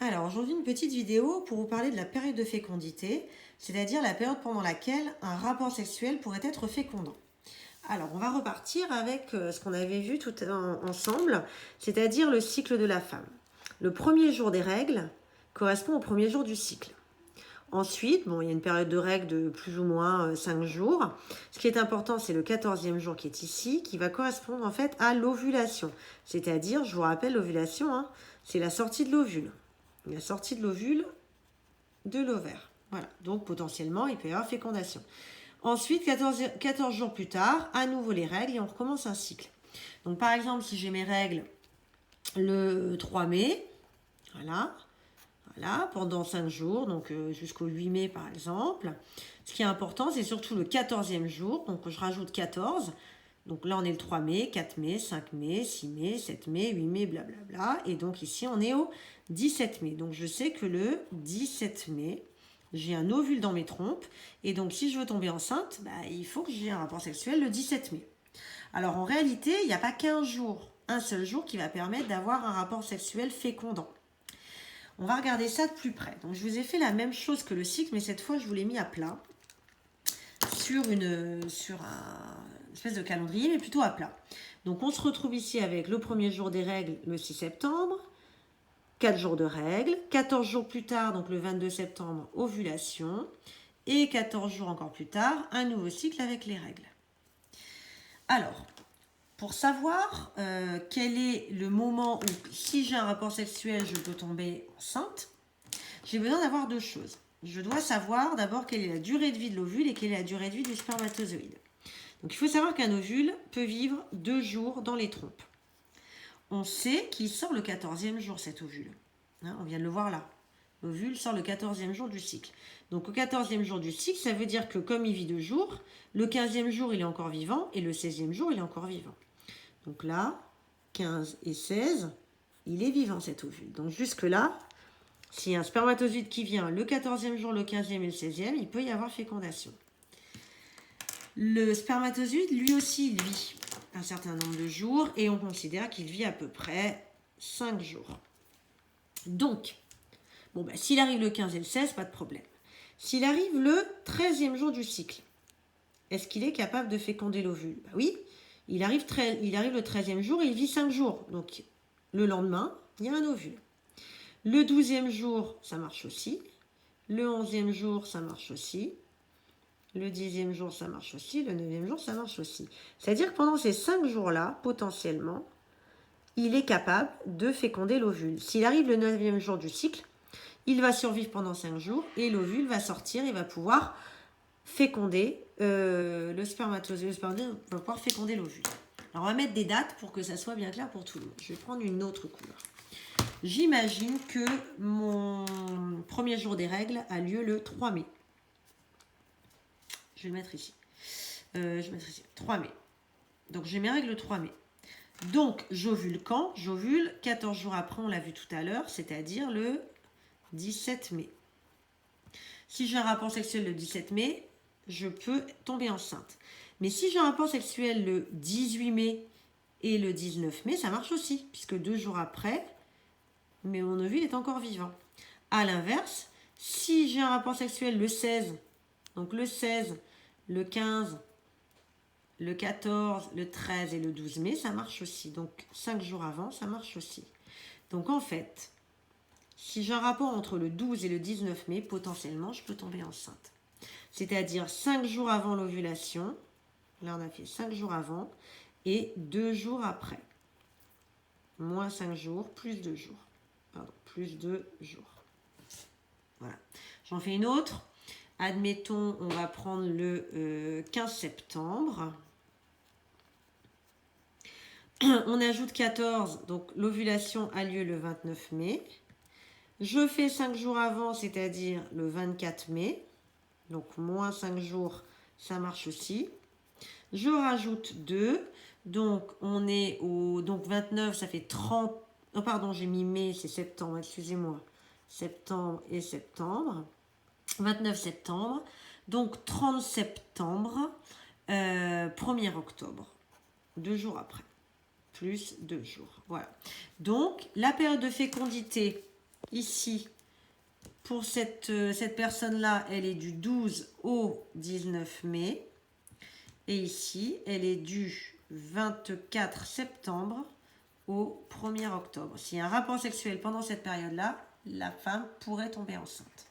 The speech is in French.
Alors aujourd'hui une petite vidéo pour vous parler de la période de fécondité, c'est-à-dire la période pendant laquelle un rapport sexuel pourrait être fécondant. Alors on va repartir avec ce qu'on avait vu ensemble, c'est-à-dire le cycle de la femme. Le premier jour des règles correspond au premier jour du cycle. Ensuite, il y a une période de règles de plus ou moins 5 jours. Ce qui est important, c'est le 14e jour qui est ici, qui va correspondre en fait à l'ovulation. C'est-à-dire, je vous rappelle, l'ovulation, c'est la sortie de l'ovule. La sortie de l'ovule de l'ovaire. Voilà, donc potentiellement, il peut y avoir fécondation. Ensuite, 14 jours plus tard, à nouveau les règles et on recommence un cycle. Donc par exemple, si j'ai mes règles le 3 mai, voilà, pendant 5 jours, donc jusqu'au 8 mai par exemple. Ce qui est important, c'est surtout le 14e jour, donc je rajoute 14. Donc là, on est le 3 mai, 4 mai, 5 mai, 6 mai, 7 mai, 8 mai, blablabla. Et donc ici, on est au 17 mai. Donc je sais que le 17 mai, j'ai un ovule dans mes trompes. Et donc si je veux tomber enceinte, il faut que j'ai un rapport sexuel le 17 mai. Alors en réalité, il n'y a pas qu'un jour, un seul jour qui va permettre d'avoir un rapport sexuel fécondant. On va regarder ça de plus près. Donc je vous ai fait la même chose que le cycle, mais cette fois je vous l'ai mis à plat sur un espèce de calendrier, mais plutôt à plat. Donc on se retrouve ici avec le premier jour des règles le 6 septembre, 4 jours de règles, 14 jours plus tard, donc le 22 septembre, ovulation, et 14 jours encore plus tard, un nouveau cycle avec les règles. Alors, pour savoir quel est le moment où, si j'ai un rapport sexuel, je peux tomber enceinte, j'ai besoin d'avoir deux choses. Je dois savoir d'abord quelle est la durée de vie de l'ovule et quelle est la durée de vie du spermatozoïde. Donc il faut savoir qu'un ovule peut vivre 2 jours dans les trompes. On sait qu'il sort le 14e jour cet ovule. On vient de le voir là. L'ovule sort le 14e jour du cycle. Donc au 14e jour du cycle, ça veut dire que comme il vit 2 jours, le 15e jour il est encore vivant et le 16e jour il est encore vivant. Donc là, 15 et 16, il est vivant cet ovule. Donc jusque là, s'il y a un spermatozoïde qui vient le 14e jour, le 15e et le 16e, il peut y avoir fécondation. Le spermatozoïde, lui aussi, il vit un certain nombre de jours et on considère qu'il vit à peu près 5 jours. Donc, s'il arrive le 15 et le 16, pas de problème. S'il arrive le 13e jour du cycle, est-ce qu'il est capable de féconder l'ovule ? Oui, il arrive le 13e jour et il vit 5 jours. Donc, le lendemain, il y a un ovule. Le 12e jour, ça marche aussi. Le 11e jour, ça marche aussi. Le 10e jour, ça marche aussi. Le 9e jour, ça marche aussi. C'est-à-dire que pendant ces 5 jours-là, potentiellement, il est capable de féconder l'ovule. S'il arrive le 9e jour du cycle, il va survivre pendant 5 jours et l'ovule va sortir et va pouvoir féconder le spermatozoïde. Le spermatozoïde va pouvoir féconder l'ovule. Alors, on va mettre des dates pour que ça soit bien clair pour tout le monde. Je vais prendre une autre couleur. J'imagine que mon premier jour des règles a lieu le 3 mai. Je vais le mettre ici. 3 mai. Donc, j'ai mes règles le 3 mai. Donc, j'ovule quand ? J'ovule 14 jours après, on l'a vu tout à l'heure, c'est-à-dire le 17 mai. Si j'ai un rapport sexuel le 17 mai, je peux tomber enceinte. Mais si j'ai un rapport sexuel le 18 mai et le 19 mai, ça marche aussi, puisque 2 jours après, mais mon ovule est encore vivant. A l'inverse, si j'ai un rapport sexuel le 16, donc le 16, le 15, le 14, le 13 et le 12 mai, ça marche aussi. Donc 5 jours avant, ça marche aussi. Donc en fait, si j'ai un rapport entre le 12 et le 19 mai, potentiellement, je peux tomber enceinte. C'est-à-dire 5 jours avant l'ovulation, là on a fait 5 jours avant, et 2 jours après. Moins 5 jours, plus 2 jours. Pardon, plus 2 jours. Voilà. J'en fais une autre. Admettons, on va prendre le 15 septembre. On ajoute 14, donc l'ovulation a lieu le 29 mai. Je fais 5 jours avant, c'est-à-dire le 24 mai. Donc moins 5 jours, ça marche aussi. Je rajoute 2. Donc on est au 29, ça fait 30. Oh pardon, j'ai mis mai, c'est septembre, excusez-moi. Septembre et septembre. 29 septembre. Donc 30 septembre, 1er octobre. 2 jours après. Plus 2 jours. Voilà. Donc la période de fécondité Ici, pour cette personne-là, elle est du 12 au 19 mai. Et ici, elle est du 24 septembre au 1er octobre. S'il y a un rapport sexuel pendant cette période-là, la femme pourrait tomber enceinte.